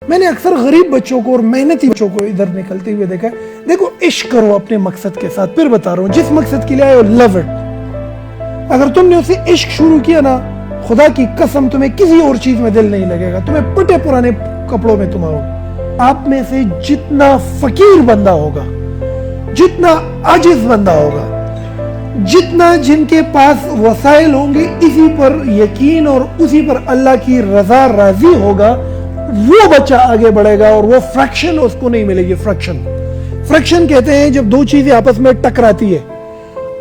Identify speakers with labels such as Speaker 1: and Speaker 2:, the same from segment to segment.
Speaker 1: میں نے اکثر غریب بچوں کو اور محنتی بچوں کو ادھر نکلتے ہوئے دیکھا ہے. دیکھو عشق کرو اپنے مقصد کے ساتھ. پھر بتا رہا ہوں جس مقصد کے لیے آئے ہو لو اٹ. اگر تم نے اسے عشق شروع کیا نا, خدا کی قسم تمہیں کسی اور چیز میں دل نہیں لگے گا. تمہیں پٹے پرانے کپڑوں میں تم آؤ. آپ میں سے جتنا فقیر بندہ ہوگا, جتنا عاجز بندہ ہوگا, جتنا جن کے پاس وسائل ہوں گے, اسی پر یقین اور اسی پر اللہ کی رضا راضی ہوگا, وہ بچہ آگے بڑھے گا. اور وہ فریکشن اس کو نہیں ملے گی. فریکشن کہتے ہیں جب دو چیزیں آپس میں ٹکراتی ہے.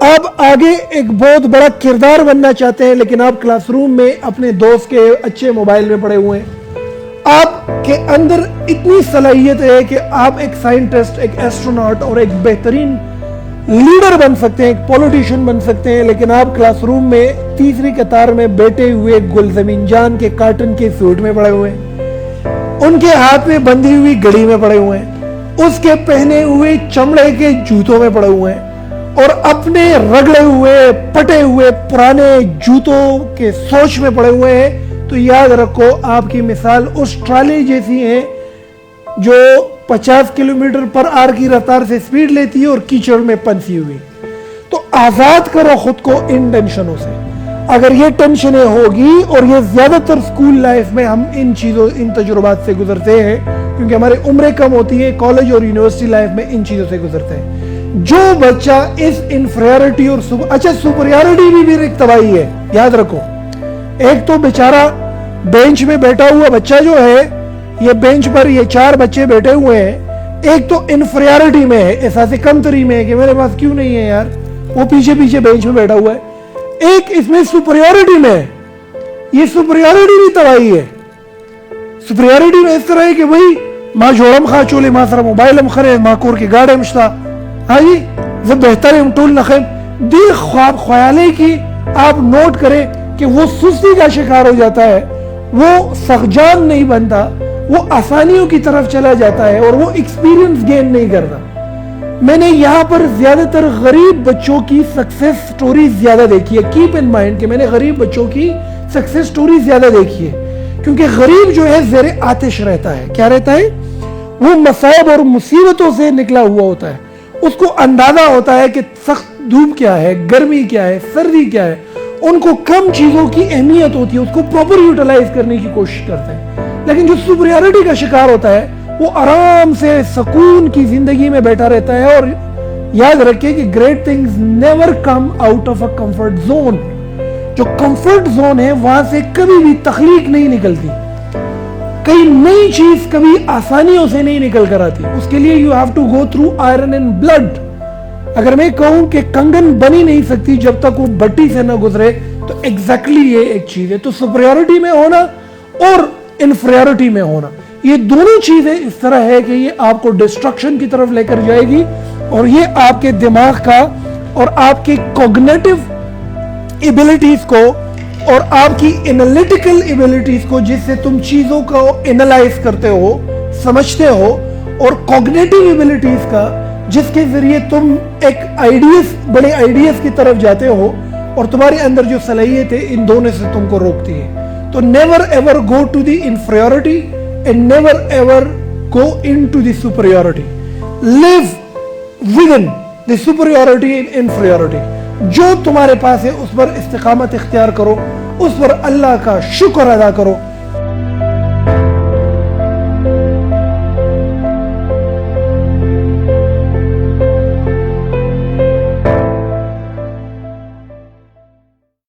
Speaker 1: آپ آگے ایک بہت بڑا کردار بننا چاہتے ہیں, لیکن آپ کلاس روم میں اپنے دوست کے اچھے موبائل میں پڑے ہوئے ہیں. آپ کے اندر اتنی صلاحیت ہے کہ آپ ایک سائنٹسٹ, ایک ایسٹروناٹ اور ایک بہترین لیڈر بن سکتے ہیں, ایک پولیٹیشین بن سکتے ہیں, لیکن آپ کلاس روم میں تیسری قطار میں بیٹھے ہوئے گلزمین جان کے کارٹن کے سوٹ میں پڑے ہوئے ہیں, ان کے ہاتھ میں بندھی ہوئی گھڑی میں پڑے ہوئے ہیں, اس کے پہنے ہوئے چمڑے کے جوتوں میں پڑے ہوئے ہیں, اور اپنے رگڑے ہوئے پٹے ہوئے پرانے جوتوں کے سوچ میں پڑے ہوئے ہیں. تو یاد رکھو آپ کی مثال اس ٹرالی جیسی ہے جو 50 کلومیٹر پر آر کی رفتار سے سپیڈ لیتی ہے اور کیچڑ میں پنسی ہوئی. تو آزاد کرو خود کو ان ٹینشنوں سے. اگر یہ ٹینشنیں ہوگی, اور یہ زیادہ تر سکول لائف میں ہم ان چیزوں, ان تجربات سے گزرتے ہیں کیونکہ ہماری عمریں کم ہوتی ہیں, کالج اور یونیورسٹی لائف میں ان چیزوں سے گزرتے ہیں. جو بچہ اس انفیریورٹی اور سپریورٹی بھی ایک تباہی ہے. یاد رکھو, ایک تو بیچارہ بینچ میں بیٹھا ہوا بچہ جو ہے, یہ بینچ پر یہ 4 بچے بیٹھے ہوئے ہیں, ایک تو انفیریورٹی میں ہے, احساس کمتری میں ہے کہ میرے پاس کیوں نہیں ہے یار, وہ پیچھے پیچھے بینچ میں بیٹھا ہوا ہے. ایک اس میں سپریورٹی میں ہے. یہ سپریورٹی بھی تباہی ہے. سپریورٹی میں اس طرح ہے کہ بھائی ماں جوڑم خواہ چولے ماں سر موبائل خرے ماں کور کی گاڑے مشتا, ہاں جی وہ بہتر ہے ٹول نخیم دل خواب خیالے کی. آپ نوٹ کریں کہ وہ سستی کا شکار ہو جاتا ہے, وہ سخجان نہیں بنتا, وہ آسانیوں کی طرف چلا جاتا ہے, اور وہ ایکسپیرینس گین نہیں کرتا. میں نے یہاں پر زیادہ تر غریب بچوں کی سکسیس سٹوری زیادہ دیکھی ہے. کیپ ان مائنڈ کہ میں نے غریب بچوں کی سکسیس سٹوری زیادہ دیکھی ہے, کیونکہ غریب جو ہے زیر آتش رہتا ہے. کیا رہتا ہے؟ وہ مصائب اور مصیبتوں سے نکلا ہوا ہوتا ہے. اس کو اندازہ ہوتا ہے کہ سخت دھوپ کیا ہے, گرمی کیا ہے, سردی کیا ہے. ان کو کم چیزوں کی اہمیت ہوتی ہے, اس کو پراپر یوٹیلائز کرنے کی کوشش کرتے ہیں. لیکن جو سپریورٹی کا شکار ہوتا ہے وہ آرام سے سکون کی زندگی میں بیٹھا رہتا ہے. اور یاد رکھیں کہ great things never come out of a comfort zone. جو کمفرٹ زون ہے وہاں سے کبھی بھی تخلیق نہیں نکلتی, کئی نئی چیز کبھی آسانیوں سے نہیں نکل کر آتی. اس کے لیے you have to go through iron and blood. اگر میں کہوں کہ کنگن بنی نہیں سکتی جب تک وہ بٹی سے نہ گزرے, تو ایگزیکٹلی یہ ایک چیز ہے. تو سپریورٹی میں ہونا اور انفیریورٹی میں ہونا, یہ دونوں چیزیں اس طرح ہے کہ یہ آپ کو ڈسٹرکشن کی طرف لے کر جائے گی, اور یہ آپ کے دماغ کا اور آپ کے کوگنیٹو ایبلٹیز کو اور آپ کی انالیٹیکل ایبلٹیز کو, جس سے تم چیزوں کو انالائز کرتے ہو, سمجھتے ہو, اور کوگنیٹو ایبلٹیز کا جس کے ذریعے تم ایک آئیڈیاز, بڑے آئیڈیاز کی طرف جاتے ہو, اور تمہارے اندر جو صلاحیت ہے ان دونوں سے تم کو روکتی ہے. تو never ever go to the inferiority and never ever go into the superiority. Live within the superiority and inferiority. جو تمہارے پاس ہے اس پر استقامت اختیار کرو, اس پر اللہ کا شکر ادا کرو,